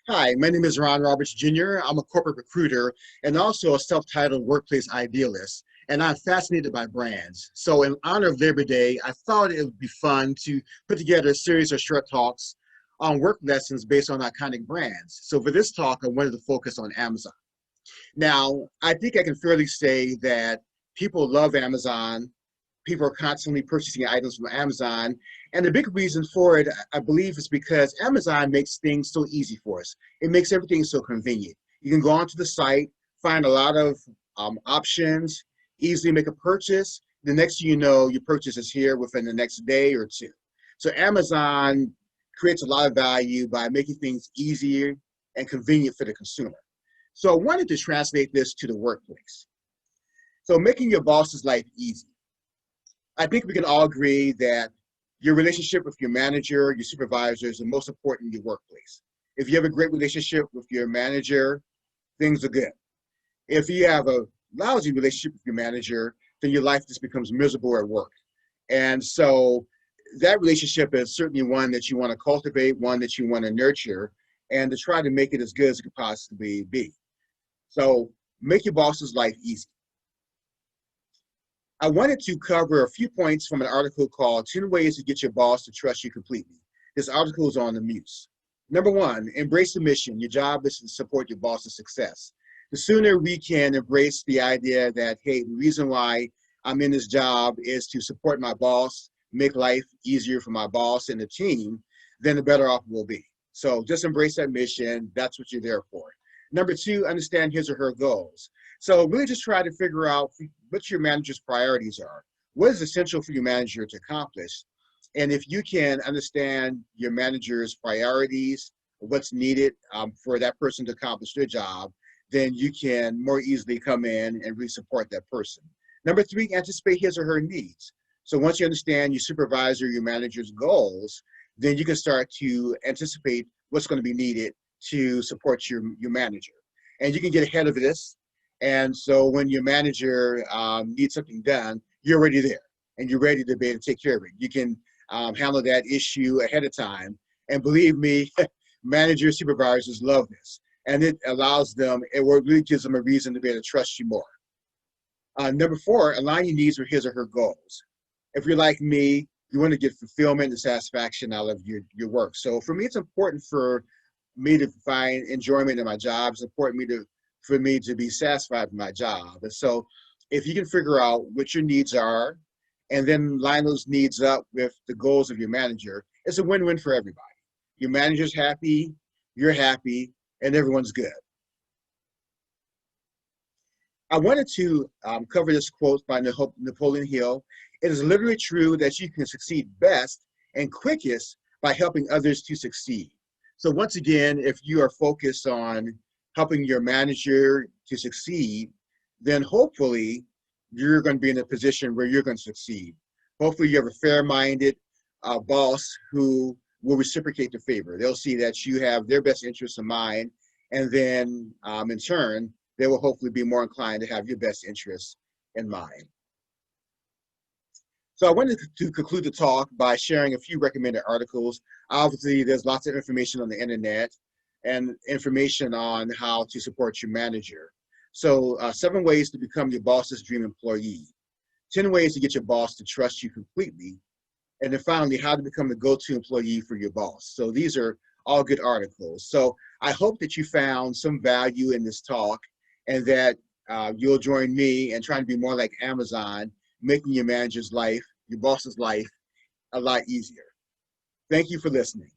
Hi, my name is Ron Roberts Jr. I'm a corporate recruiter and also a self-titled workplace idealist, and I'm fascinated by brands. So in honor of Labor Day, I thought it would be fun to put together a series of short talks on work lessons based on iconic brands. So for this talk, I wanted to focus on Amazon. Now, I think I can fairly say that people love Amazon. People are constantly purchasing items from Amazon. And the big reason for it, I believe, is because Amazon makes things so easy for us. It makes everything so convenient. You can go onto the site, find a lot of options, easily make a purchase. The next thing you know, your purchase is here within the next day or two. So Amazon creates a lot of value by making things easier and convenient for the consumer. So I wanted to translate this to the workplace. So making your boss's life easy. I think we can all agree that your relationship with your manager, your supervisor is the most important in your workplace. If you have a great relationship with your manager, things are good. If you have a lousy relationship with your manager, then your life just becomes miserable at work. And so that relationship is certainly one that you want to cultivate, one that you want to nurture, and to try to make it as good as it could possibly be. So make your boss's life easy. I wanted to cover a few points from an article called 10 Ways to Get Your Boss to Trust You Completely. This article is on the Muse. Number one, embrace the mission. Your job is to support your boss's success. The sooner we can embrace the idea that, hey, the reason why I'm in this job is to support my boss, make life easier for my boss and the team, then the better off we'll be. So just embrace that mission. That's what you're there for. Number two, understand his or her goals. So really just try to figure out what your manager's priorities are. What is essential for your manager to accomplish? And if you can understand your manager's priorities, what's needed for that person to accomplish their job, then you can more easily come in and really support that person. Number three, anticipate his or her needs. So once you understand your supervisor, your manager's goals, then you can start to anticipate what's going to be needed to support your manager. And you can get ahead of this. And so when your manager needs something done, you're already there and you're ready to be able to take care of it. You can handle that issue ahead of time. And believe me, managers, supervisors love this. And it allows them, it really gives them a reason to be able to trust you more. Number four, align your needs with his or her goals. If you're like me, you want to get fulfillment and satisfaction out of your work. So for me, it's important for me to find enjoyment in my job. It's important for me to be satisfied with my job. And so if you can figure out what your needs are and then line those needs up with the goals of your manager, it's a win-win for everybody. Your manager's happy, you're happy, and everyone's good. I wanted to cover this quote by Napoleon Hill. It is literally true that you can succeed best and quickest by helping others to succeed. So once again, if you are focused on helping your manager to succeed, then hopefully you're going to be in a position where you're going to succeed. Hopefully you have a fair-minded boss who will reciprocate the favor. They'll see that you have their best interests in mind, and then in turn, they will hopefully be more inclined to have your best interests in mind. So I wanted to conclude the talk by sharing a few recommended articles. Obviously, there's lots of information on the internet and information on how to support your manager. So 7 ways to become your boss's dream employee, 10 ways to get your boss to trust you completely, and then finally, how to become the go-to employee for your boss. So these are all good articles. So I hope that you found some value in this talk and that you'll join me in trying to be more like Amazon, making your manager's life, your boss's life, a lot easier. Thank you for listening.